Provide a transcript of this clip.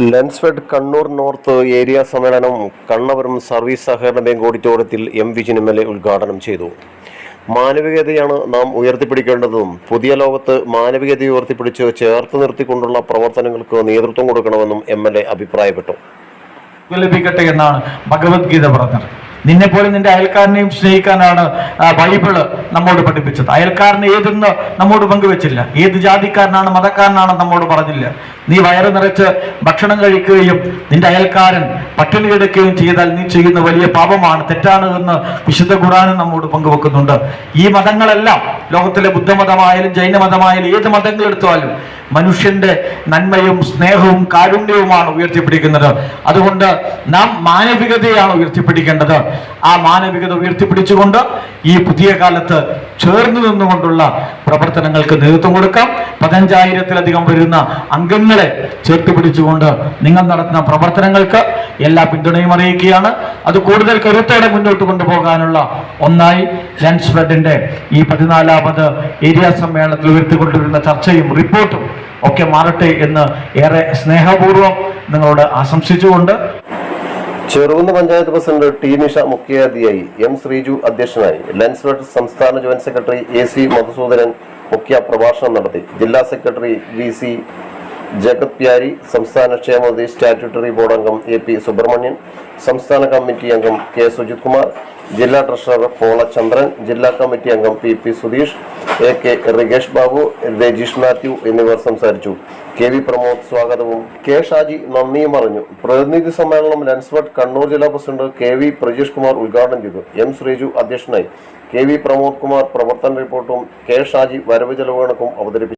Lensfed Kannur north area സമ്മേളനം Kannapuram service സഹകരണ bank ഓഡിറ്റോറിയത്തിൽ എം വിജിൻ MLA ഉദ്ഘാടനം ചെയ്തു. മാനവികതയാണ് നാം ഉയർത്തിപ്പിടിക്കേണ്ടതും പുതിയ ലോകത്ത് മാനവികതയെ ഉയർത്തിപ്പിടിച്ച് ചേർത്ത് നിർത്തിക്കൊണ്ടുള്ള പ്രവർത്തനങ്ങൾക്ക് നേതൃത്വം കൊടുക്കണമെന്നും MLA അഭിപ്രായപ്പെട്ടു. ലഭിക്കട്ടെ എന്നാണ് ഭഗവത്ഗീത പറഞ്ഞത്. നിന്നെ പോലെ നിന്റെ അയൽക്കാരനെയും സ്നേഹിക്കാനാണ് ബൈബിള് നമ്മോട് പഠിപ്പിച്ചത്. അയൽക്കാരനെ ഏതെന്ന് നമ്മോട് പങ്കുവെച്ചില്ല. ഏത് ജാതിക്കാരനാണ് മതക്കാരനാണ് നമ്മോട് പറഞ്ഞില്ല. നീ വയറ് നിറച്ച് ഭക്ഷണം കഴിക്കുകയും നിന്റെ അയൽക്കാരൻ പട്ടിണി കിടക്കുകയും ചെയ്താൽ നീ ചെയ്യുന്ന വലിയ പാപമാണ്, തെറ്റാണ് എന്ന് വിശുദ്ധ ഖുർആനും നമ്മോട് പങ്കുവെക്കുന്നുണ്ട്. ഈ മതങ്ങളെല്ലാം ലോകത്തിലെ ബുദ്ധമതമായാലും ജൈനമതമായാലും ഏത് മതങ്ങൾ എടുത്താലും മനുഷ്യന്റെ നന്മയും സ്നേഹവും കാരുണ്യവുമാണ് ഉയർത്തിപ്പിടിക്കുന്നത്. അതുകൊണ്ട് നാം മാനവികതയാണ് ഉയർത്തിപ്പിടിക്കേണ്ടത്. ആ മാനവികത ഉയർത്തിപ്പിടിച്ചുകൊണ്ട് ഈ പുതിയ കാലത്ത് ചേർന്ന് നിന്നുകൊണ്ടുള്ള പ്രവർത്തനങ്ങൾക്ക് നേതൃത്വം കൊടുക്കാം. 15,000-ലധികം വരുന്ന അംഗങ്ങളെ ചേർത്ത് പിടിച്ചുകൊണ്ട് നിങ്ങൾ നടത്തുന്ന പ്രവർത്തനങ്ങൾക്ക് എല്ലാ പിന്തുണയും അറിയിക്കുകയാണ്. അത് കൂടുതൽ കരുത്തോടെ മുന്നോട്ട് കൊണ്ടുപോകാനുള്ള ഒന്നായി ലെൻസ്ഫെഡിന്റെ ഈ 14ാമത് ഏരിയ സമ്മേളനത്തിൽ ഉയർത്തിക്കൊണ്ടിരുന്ന ചർച്ചയും റിപ്പോർട്ടും ഒക്കെ മാറട്ടെ എന്ന് ഏറെ സ്നേഹപൂർവ്വം നിങ്ങളോട് ആശംസിച്ചുകൊണ്ട് ചെറുകുന്ന് പഞ്ചായത്ത് പ്രസിഡന്റ് ടി നിഷ മുഖ്യാതിഥിയായി, എം ശ്രീജു അധ്യക്ഷനായി. ലെൻസ്ഫെഡ് സംസ്ഥാന ജോയിന്റ് സെക്രട്ടറി AC മധുസൂദനൻ മുഖ്യ പ്രഭാഷണം നടത്തി. ജില്ലാ സെക്രട്ടറി VC ജഗത് പ്യാരി, സംസ്ഥാന ക്ഷേമനിധി സ്റ്റാറ്റ്യൂട്ടറി ബോർഡ് അംഗം AP സുബ്രഹ്മണ്യൻ, സംസ്ഥാന കമ്മിറ്റി അംഗം K സുജിത് കുമാർ, ജില്ലാ ട്രഷറർ പോള ചന്ദ്രൻ, ജില്ലാ കമ്മിറ്റി അംഗം PP സുധീഷ്, AK റിഗേഷ് ബാബു, രജീഷ് മാത്യു എന്നിവർ സംസാരിച്ചു. KV പ്രമോദ് സ്വാഗതവും K ഷാജി നന്ദിയും പറഞ്ഞു. പ്രതിനിധി സമ്മേളനം ലെൻസ്ഫെഡ് കണ്ണൂർ ജില്ലാ പ്രസിഡന്റ് KV പ്രജീഷ് കുമാർ ഉദ്ഘാടനം ചെയ്തു. M ശ്രീജു അധ്യക്ഷനായി. KV പ്രമോദ് കുമാർ പ്രവർത്തന റിപ്പോർട്ടും K ഷാജി വരവ് ചെലവ് കണക്കും അവതരിപ്പിച്ചു.